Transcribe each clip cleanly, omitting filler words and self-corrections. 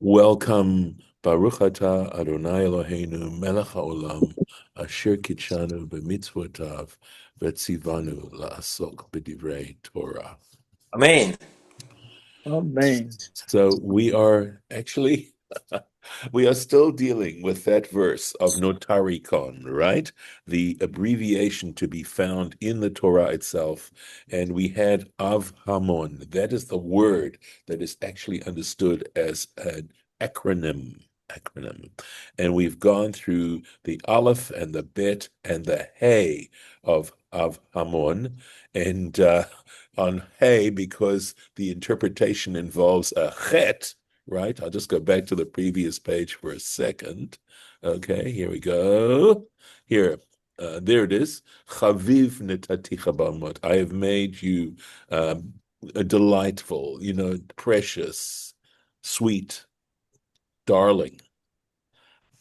Welcome, Baruch atah Adonai Eloheinu melech haolam, asher kitshanu b'mitzvotav, v'tzivanu la'asok b'divrei Torah. Amen. Amen. So we are actually, we are still dealing with that verse of notarikon, right? The abbreviation to be found in the Torah itself. And we had av hamon. That is the word that is actually understood as an acronym. Acronym. And we've gone through the aleph and the bet and the hey of hamon. And on hey, because the interpretation involves a chet, right? I'll just go back to the previous page for a second. Okay, here we go. Here, there it is. Chaviv netaticha bamot. I have made you a delightful, precious, sweet, darling.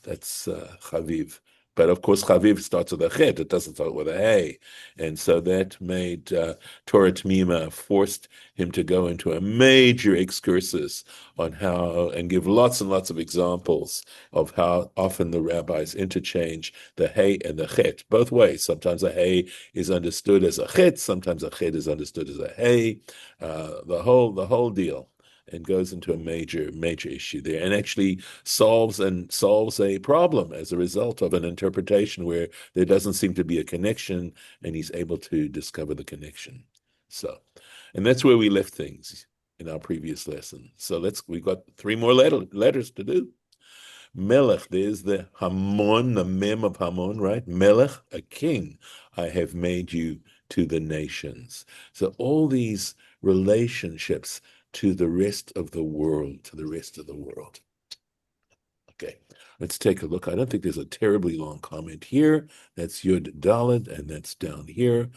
That's chaviv. But of course, chaviv starts with a chet. It doesn't start with a hey. And so that made Torah T'mimah, forced him to go into a major excursus on how, and give lots and lots of examples of how often the rabbis interchange the hey and the chet, both ways. Sometimes a hey is understood as a chet, sometimes a chet is understood as a hey, the whole deal. And goes into a major issue there, and actually solves a problem as a result of an interpretation where there doesn't seem to be a connection, and he's able to discover the connection. So, and that's where we left things in our previous lesson. So we've got three more letters to do. Melech, there's the hamon, the mem of hamon, right? Melech, a king, I have made you to the nations. So all these relationships to the rest of the world, Okay, let's take a look. I don't think there's a terribly long comment here. That's Yud Dalet, and that's down here.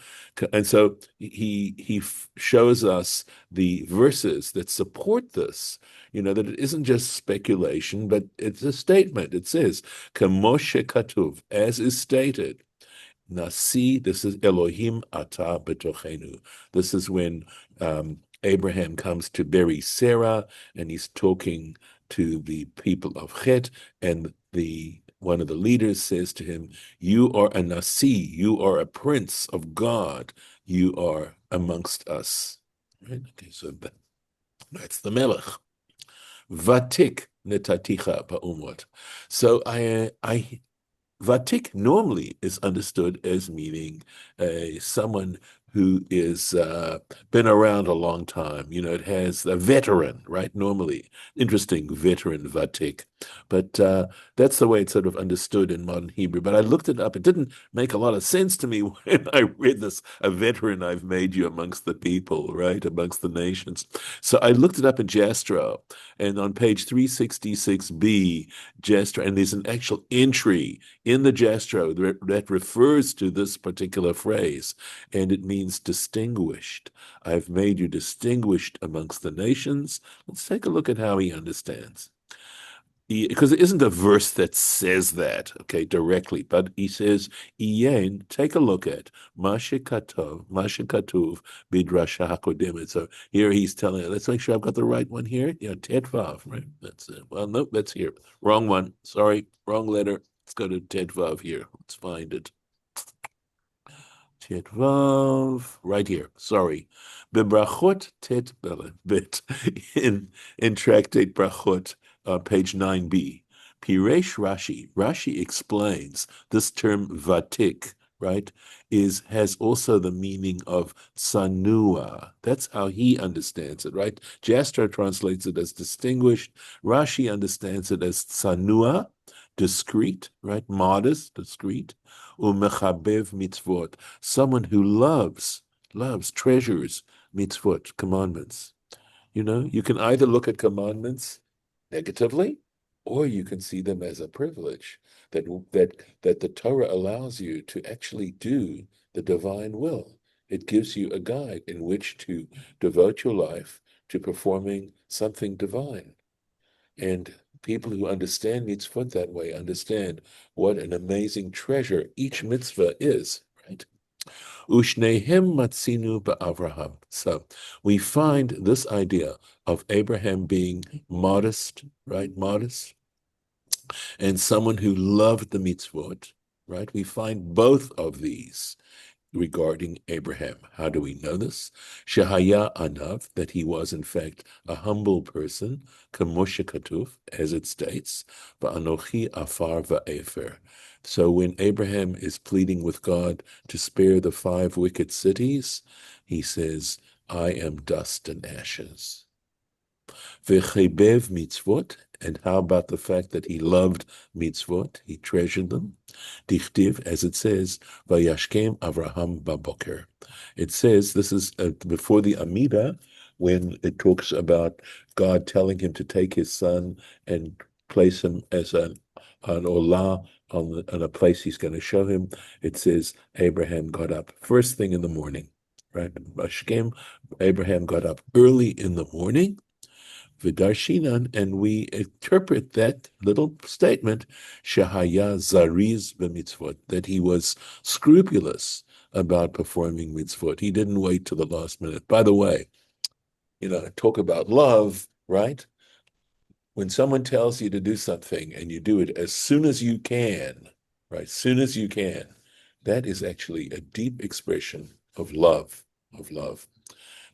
And so he shows us the verses that support this, that it isn't just speculation, but it's a statement. It says, Kamoshe Katuv, as is stated. Nasi, this is Elohim Ata Betochenu. This is when Abraham comes to bury Sarah, and he's talking to the people of Chet, and one of the leaders says to him, "You are a Nasi, you are a prince of God, you are amongst us." Right? Okay, so that's the Melech. Vatik netaticha ba'umot. So I Vatik normally is understood as meaning someone who is been around a long time. It has a veteran, right? Normally, interesting veteran Vatik, but that's the way it's sort of understood in modern Hebrew. But I looked it up; it didn't make a lot of sense to me when I read this. A veteran, I've made you amongst the people, right? Amongst the nations. So I looked it up in Jastro, and on page 366b, Jastro, and there's an actual entry in the Jastro that refers to this particular phrase, and it means distinguished. I've made you distinguished amongst the nations. Let's take a look at how he understands. Because it isn't a verse that says that, okay, directly, but he says, Iyen, take a look at Mashe Katuv, Bidrasha HaKodemet. So here he's telling, let's make sure I've got the right one here. Yeah, Tetvav, right? That's it. Well, nope, that's here. Wrong one. Sorry, wrong letter. Let's go to Tetvav here. Let's find it. Tetvav, right here. Sorry. Bebrachot Tet Bet in Tractate Brachot, page 9b. Piresh Rashi. Rashi explains this term vatik, right, has also the meaning of sanua. That's how he understands it, right? Jastrow translates it as distinguished. Rashi understands it as sanua, discreet, right? Modest, discreet. Umechabev mitzvot, someone who loves, treasures mitzvot, commandments. You can either look at commandments negatively, or you can see them as a privilege that the Torah allows you to actually do the divine will. It gives you a guide in which to devote your life to performing something divine. And people who understand mitzvot that way understand what an amazing treasure each mitzvah is, right? Ushnehem matzinu ba'Avraham. So we find this idea of Abraham being modest, right? Modest, and someone who loved the mitzvot, right? We find both of these regarding Abraham. How do we know this? Shehaya anav, that he was in fact a humble person, kamoshe katuf, as it states, va'anochi afar va'efer. So when Abraham is pleading with God to spare the 5 wicked cities, he says, I am dust and ashes. V'chebev mitzvot, and how about the fact that he loved mitzvot, he treasured them? Dichtiv, as it says, Vayashkem Avraham baboker. It says, this is before the Amida, when it talks about God telling him to take his son and place him as an olah on a place he's going to show him. It says, Abraham got up first thing in the morning, right? Vashkem, Abraham got up early in the morning, V'darshinan, and we interpret that little statement, Shehaya Zariz b'mitzvot, that he was scrupulous about performing mitzvot. He didn't wait till the last minute. By the way, talk about love, right? When someone tells you to do something and you do it as soon as you can, right? As soon as you can, that is actually a deep expression of love, of love.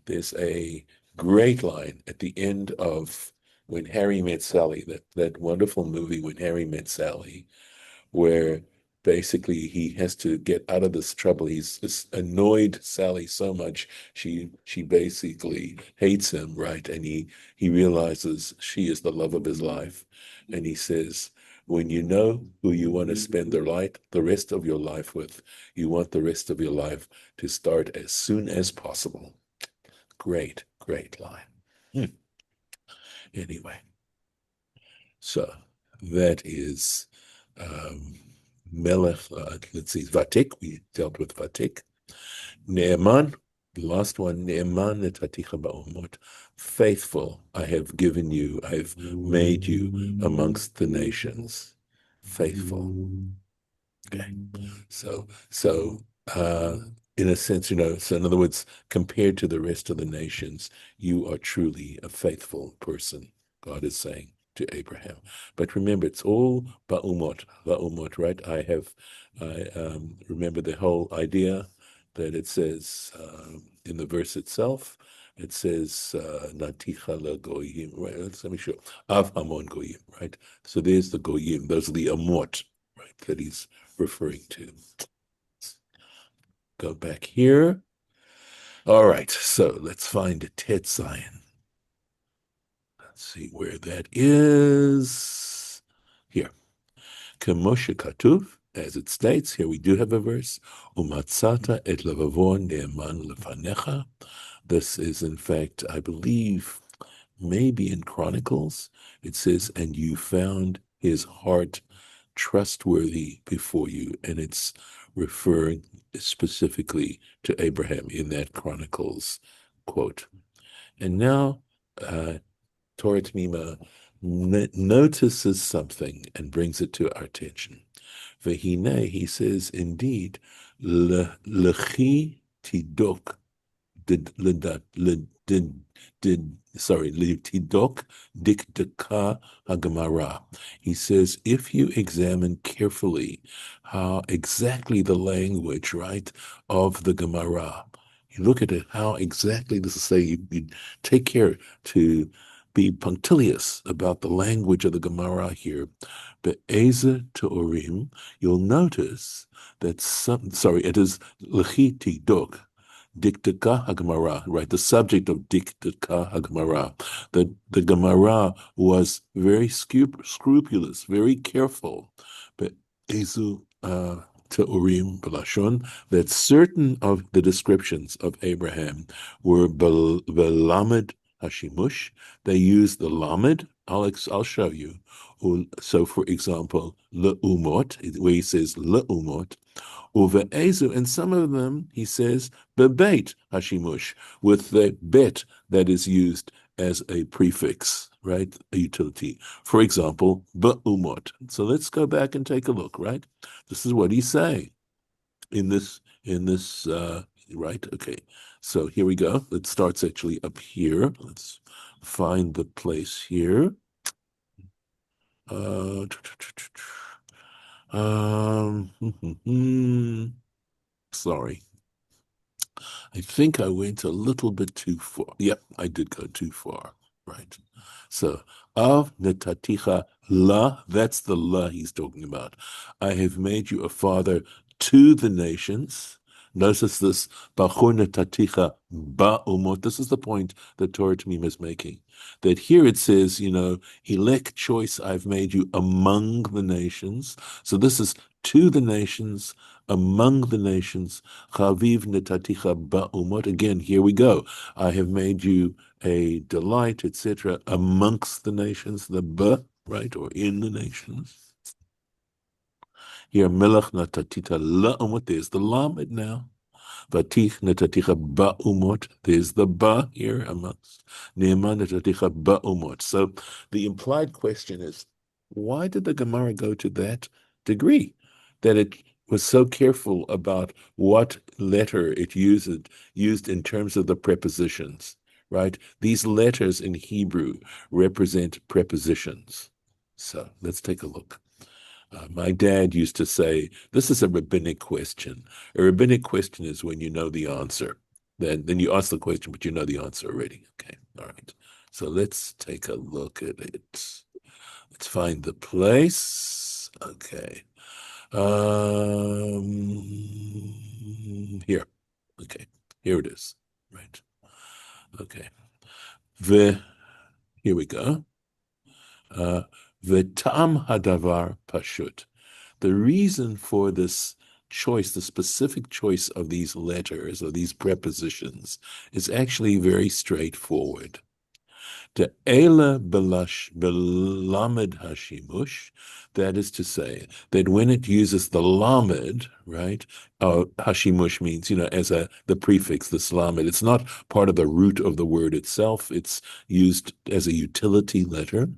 There's a great line at the end of When Harry Met Sally, that wonderful movie When Harry Met Sally, where basically he has to get out of this trouble. He's annoyed Sally so much she basically hates him, right? And he realizes she is the love of his life, and he says, when you know who you want to spend the rest of your life with, you want the rest of your life to start as soon as possible. Great, great line. Anyway, so that is Melech, let's see, Vatik, we dealt with Vatik. Ne'eman, the last one, Ne'eman netaticha ba'omot, faithful I have given you, I've made you amongst the nations. Faithful. Okay. So in a sense, so in other words, compared to the rest of the nations, you are truly a faithful person, God is saying to Abraham. But remember, it's all ba'umot, right? I remember the whole idea that it says in the verse itself, it says, Naticha la goyim, right? Let me show. Av hamon goyim, right? So there's the goyim, those are the amot, right, that he's referring to. Go back here. All right, so let's find Tet Zion. Let's see where that is. Here. Kemoshe Katuv, as it states, here we do have a verse, Umatzata et levavon ne'eman lefanecha. This is, in fact, I believe, maybe in Chronicles, it says, and you found his heart trustworthy before you, and it's referring specifically to Abraham in that Chronicles quote. And now Torah T'mimah notices something and brings it to our attention. Vehine, he says, indeed, lechi tidok Litidok dikdaka hagamara. He says, if you examine carefully how exactly the language, right, of the Gemara, you look at it, how exactly this is saying, you take care to be punctilious about the language of the Gemara here. But Eza Teorim, you'll notice that it is Lechiti Dok, Diktaka Hagemara, right? The subject of Diktaka Hagemara. The Gemara was very scrupulous, very careful. But Ezu Teorim Belashon, that certain of the descriptions of Abraham were Belamed Hashimush. They used the Lamed. I'll show you. So, for example, Le'umot, where he says Le'umot, Uve'ezu, and some of them, he says, bebeit hashimush, with the bet that is used as a prefix, right? A utility. For example, be'umot. So let's go back and take a look, right? This is what he's saying in this in this, right? Okay, so here we go. It starts actually up here. Let's find the place here. Sorry. I think I went a little bit too far. Yep, I did go too far. Right. So, av netaticha la, that's the la he's talking about. I have made you a father to the nations. Notice this, bachor netaticha ba'umot. This is the point that Torah T'mimah is making. That here it says, elect choice, I've made you among the nations. So this is to the nations, among the nations. Chaviv netaticha ba'umot. Again, here we go. I have made you a delight, etc., amongst the nations, the ba, right, or in the nations. Here, melech natatita la'umot, there's the lamed now. Vatich netaticha ba'umot, there's the ba here amongst. Ne'eman netaticha ba'umot. So the implied question is, why did the Gemara go to that degree? That it was so careful about what letter it used in terms of the prepositions, right? These letters in Hebrew represent prepositions. So let's take a look. My dad used to say, this is a rabbinic question. A rabbinic question is when you know the answer. Then you ask the question, but you know the answer already. Okay, all right. So let's take a look at it. Let's find the place. Okay. Here. Okay. Here it is. Right. Okay. Here we go. V'tam hadavar pashut. The reason for this choice, the specific choice of these letters or these prepositions, is actually very straightforward. Te'ela belamed hashimush, that is to say, that when it uses the lamed, right, hashimush means, as the prefix, this lamed, it's not part of the root of the word itself, it's used as a utility letter.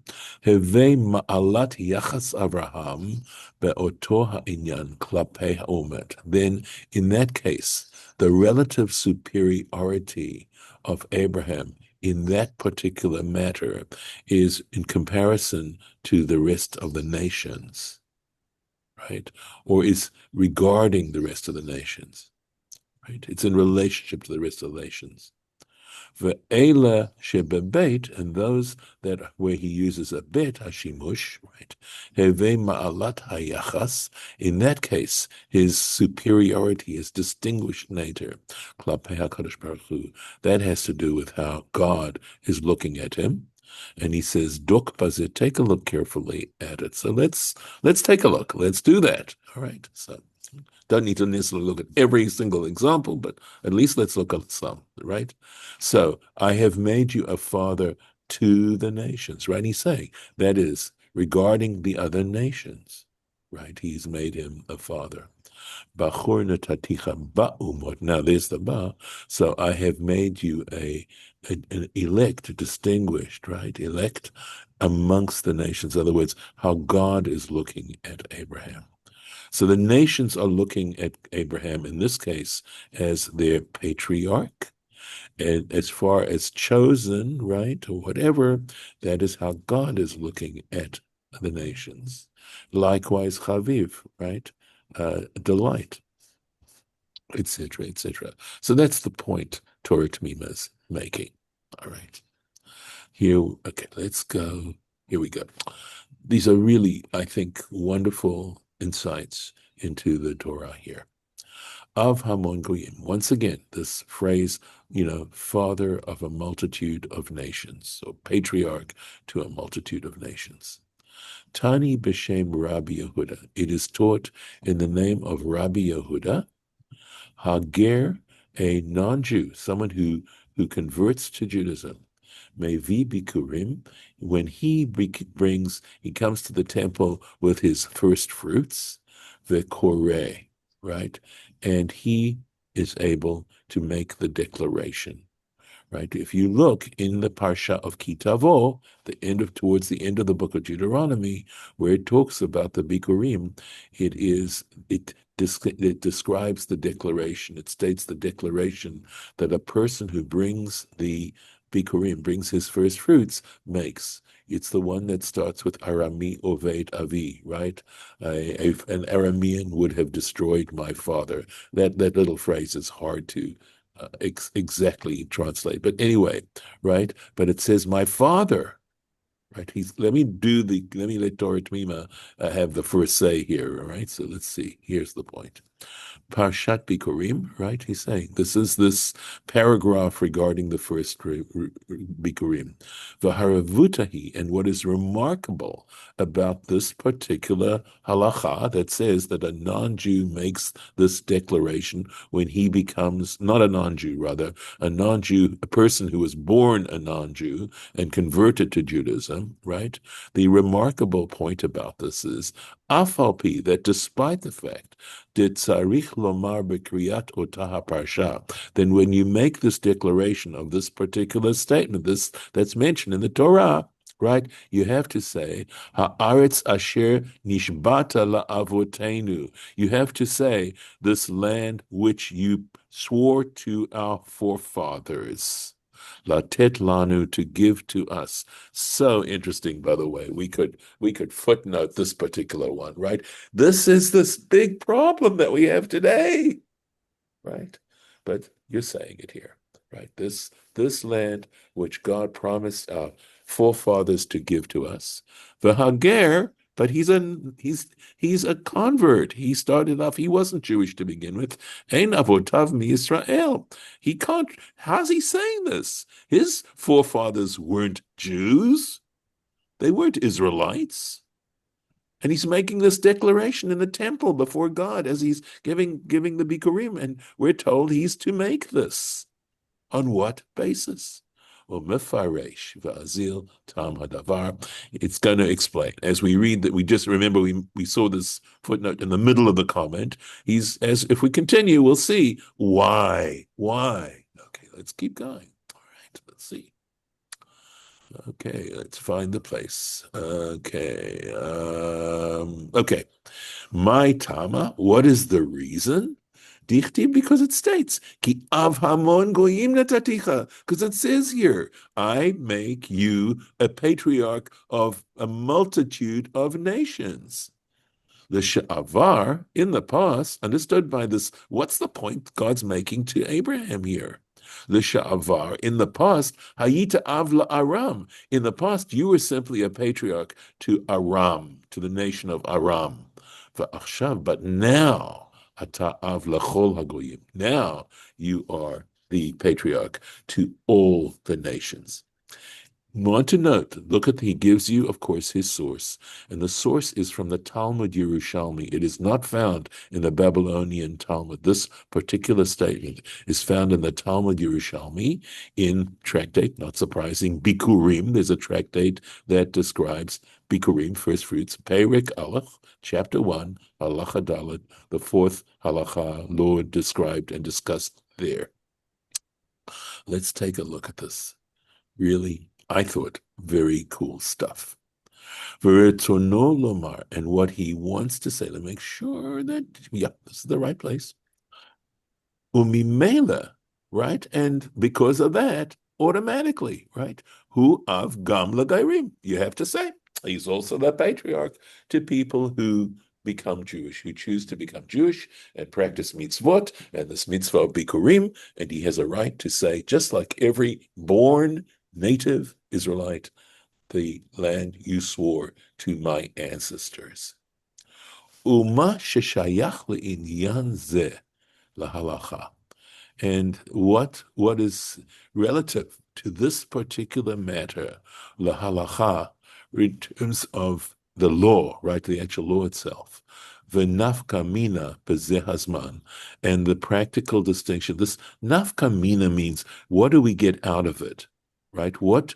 Heve ma'alat yachas Avraham be'oto ha'inyan klapei ha'omet. Then, in that case, the relative superiority of Abraham in that particular matter is in comparison to the rest of the nations, right? Or is regarding the rest of the nations, right? It's in relationship to the rest of the nations. Ve'ela shebebeit, and those that where he uses a bet hashimush, right? Heve ma'alat hayachas. In that case, his superiority, his distinguished nature, klapei HaKadosh Baruch Hu, that has to do with how God is looking at him. And he says, "Dok bazit." Take a look carefully at it. So let's take a look. Let's do that. All right. So don't need to necessarily look at every single example, but at least let's look at some, right? So I have made you a father to the nations, right? He's saying that is regarding the other nations, right? He's made him a father. Bachor netaticha ba'umot. Now there's the ba. So I have made you an elect, distinguished, right? Elect amongst the nations. In other words, how God is looking at Abraham. So the nations are looking at Abraham in this case as their patriarch. And as far as chosen, right, or whatever, that is how God is looking at the nations. Likewise, Chaviv, right, delight, etc., etc. So that's the point Torah T'mimah is making. All right. Here, okay, let's go. Here we go. These are really, I think, wonderful insights into the Torah here. Av hamon goyim. Once again, this phrase, father of a multitude of nations, so patriarch to a multitude of nations. Tani b'shem Rabbi Yehuda. It is taught in the name of Rabbi Yehuda. Hager, a non-Jew, someone who converts to Judaism. Mevi Bikkurim, when he comes to the temple with his first fruits, the kore, right? And he is able to make the declaration, right? If you look in the Parsha of Kitavo, towards the end of the book of Deuteronomy, where it talks about the Bikkurim, it it describes the declaration. It states the declaration that a person who brings the Bikkurim, brings his first fruits, makes. It's the one that starts with Arami Oved Avi, right? An Aramean would have destroyed my father. That little phrase is hard to exactly translate. But anyway, right? But it says, my father, right? Let me let Torah T'mimah have the first say here, all right? So let's see. Here's the point. Parshat Bikkurim, right? He's saying this paragraph regarding the first Bikkurim. V'haravutahi, and what is remarkable about this particular halacha that says that a non-Jew makes this declaration when he becomes, not a non-Jew, rather, a non-Jew, a person who was born a non-Jew and converted to Judaism, right? The remarkable point about this is, afalpi, that despite the fact tzarich lomar b'kriyat otah parsha, then when you make this declaration of this particular statement, this that's mentioned in the Torah, right? You have to say, ha'aretz asher nishbata la'avotenu. You have to say, this land which you swore to our forefathers. Latet lanu, to give to us. So interesting, by the way. We could footnote this particular one, right? This is this big problem that we have today, right? But you're saying it here, right? This land which God promised our forefathers to give to us. The Hager, but he's a convert. He started off, he wasn't Jewish to begin with. Ein avotav mi Israel. He can't, how's he saying this? His forefathers weren't Jews. They weren't Israelites. And he's making this declaration in the temple before God as he's giving the Bikkurim. And we're told he's to make this. On what basis? Well, mefaresh va'azil tam hadavar. It's going to explain. As we read that, we just remember we saw this footnote in the middle of the comment. If we continue, we'll see why. Why? Okay, let's keep going. All right, let's see. Okay, let's find the place. Okay. Okay. My Tama, what is the reason? Dichti, because it states, Ki av hamon goyim nataticha, because it says here, I make you a patriarch of a multitude of nations. The sha'avar, in the past, understood by this, what's the point God's making to Abraham here? The sha'avar, in the past, hayita avla Aram. In the past, you were simply a patriarch to Aram, to the nation of Aram. But now, ata av lachol hagoyim. Now you are the patriarch to all the nations. Want to note, he gives you, of course, his source, and the source is from the Talmud Yerushalmi. It is not found in the Babylonian Talmud. This particular statement is found in the Talmud Yerushalmi in tractate, not surprising, Bikkurim. There's a tractate that describes Bikkurim, first fruits, Perek Aleph, chapter 1, halacha dalet, the fourth halacha, Lord described and discussed there. Let's take a look at this. Really, I thought, very cool stuff. V'retzono lomar, and what he wants to say, to make sure that, this is the right place. Umimela, right? And because of that, automatically, right? Hu av gam l'gairim. You have to say, he's also the patriarch to people who become Jewish, who choose to become Jewish and practice mitzvot, and this mitzvah of Bikkurim, and he has a right to say, just like every born native Israelite, the land you swore to my ancestors. Uma sheshayach le'inyan zeh lahalacha. And what is relative to this particular matter, lahalacha, in terms of the law, right, the actual law itself, v'nafka mina hazman, and the practical distinction. This nafka mina means, what do we get out of it, right? What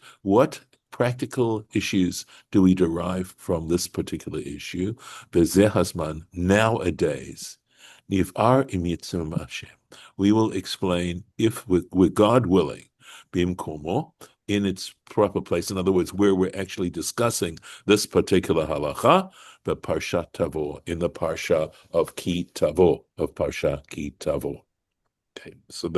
practical issues do we derive from this particular issue? Hazman, nowadays, niv'ar imitzum Hashem. We will explain, if with God willing, bimkomo, in its proper place. In other words, where we're actually discussing this particular halacha, the Parsha Tavo, in the Parsha of Ki Tavo, of Parsha Ki Tavo. Okay, so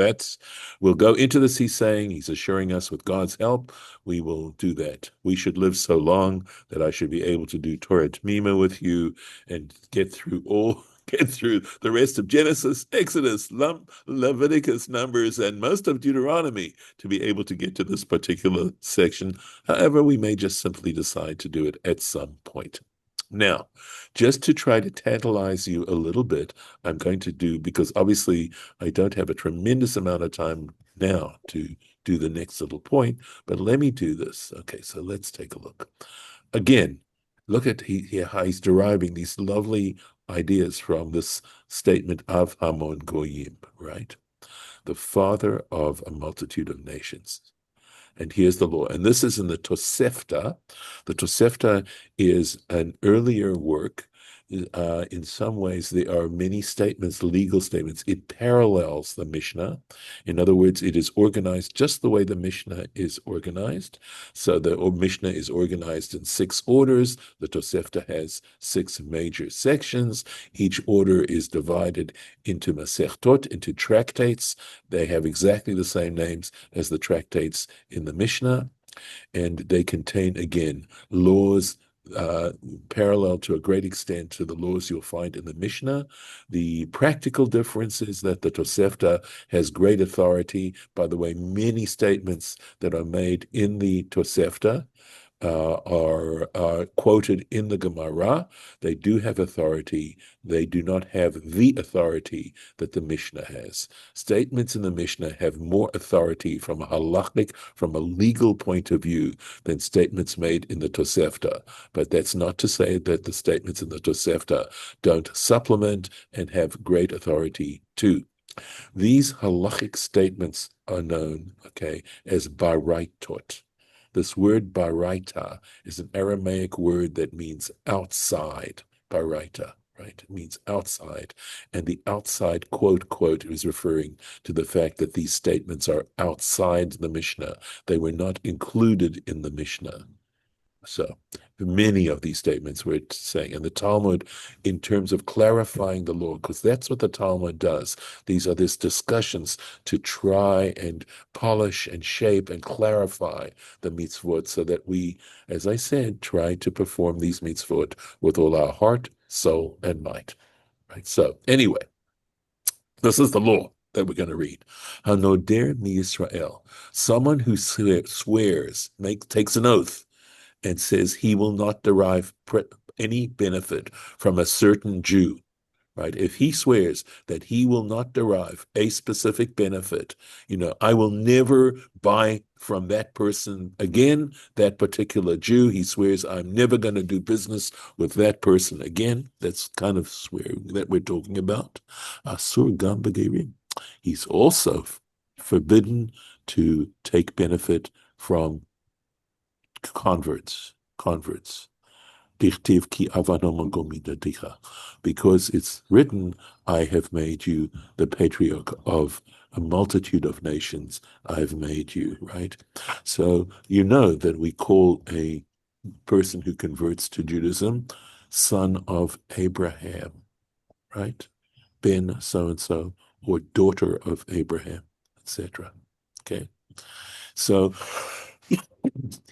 we'll go into this, he's saying, he's assuring us with God's help, we will do that. We should live so long that I should be able to do Torah T'mimah with you and get through the rest of Genesis, Exodus, Leviticus, Numbers, and most of Deuteronomy to be able to get to this particular section. However, we may just simply decide to do it at some point. Now, just to try to tantalize you a little bit, I'm going to do, because obviously I don't have a tremendous amount of time now to do the next little point, but let me do this. Okay, so let's take a look. Again, look at how he's deriving these lovely ideas from this statement of Hamon Goyim, right? The father of a multitude of nations. And here's the law. And this is in the Tosefta. The Tosefta is an earlier work. In some ways, there are many statements, legal statements. It parallels the Mishnah. In other words, it is organized just the way the Mishnah is organized. So the Mishnah is organized in 6 orders. The Tosefta has 6 major sections. Each order is divided into Masechtot, into tractates. They have exactly the same names as the tractates in the Mishnah, and they contain, again, laws parallel to a great extent to the laws you'll find in the Mishnah. The practical difference is that the Tosefta has great authority. By the way, many statements that are made in the Tosefta are quoted in the Gemara. They do have authority. They do not have the authority that the Mishnah has. Statements in the Mishnah have more authority from a halachic, from a legal point of view, than statements made in the Tosefta. But that's not to say that the statements in the Tosefta don't supplement and have great authority too. These halachic statements are known, okay, as baraitot. This word baraita is an Aramaic word that means outside, baraita, right? It means outside. And the outside, quote, quote, is referring to the fact that these statements are outside the Mishnah. They were not included in the Mishnah. So many of these statements we're saying, and the Talmud, in terms of clarifying the law, because that's what the Talmud does. These are these discussions to try and polish and shape and clarify the mitzvot so that we, as I said, try to perform these mitzvot with all our heart, soul, and might. Right. So anyway, this is the law that we're going to read. Hanoder mi Yisrael, someone who swears, takes an oath, and says he will not derive any benefit from a certain Jew, right? If he swears that he will not derive a specific benefit, I will never buy from that person again, that particular Jew. He swears, I'm never going to do business with that person again. That's kind of swearing that we're talking about. Asur gam b'geirim. He's also forbidden to take benefit from converts. Because it's written, I have made you the patriarch of a multitude of nations. I've made you, right? So you know that we call a person who converts to Judaism son of Abraham, right? Ben so-and-so, or daughter of Abraham, etc. Okay. So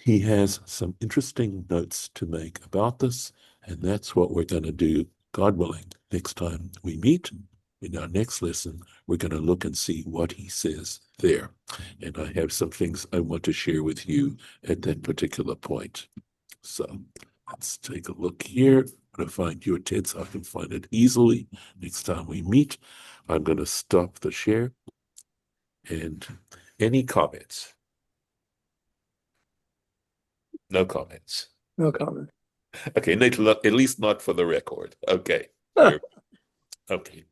he has some interesting notes to make about this, and that's what we're going to do, God willing, next time we meet. In our next lesson, we're going to look and see what he says there. And I have some things I want to share with you at that particular point. So let's take a look here. I'm going to find your TED so I can find it easily. Next time we meet, I'm going to stop the share. And any comments? No comments. No comment. Okay, at least not for the record. Okay. Okay.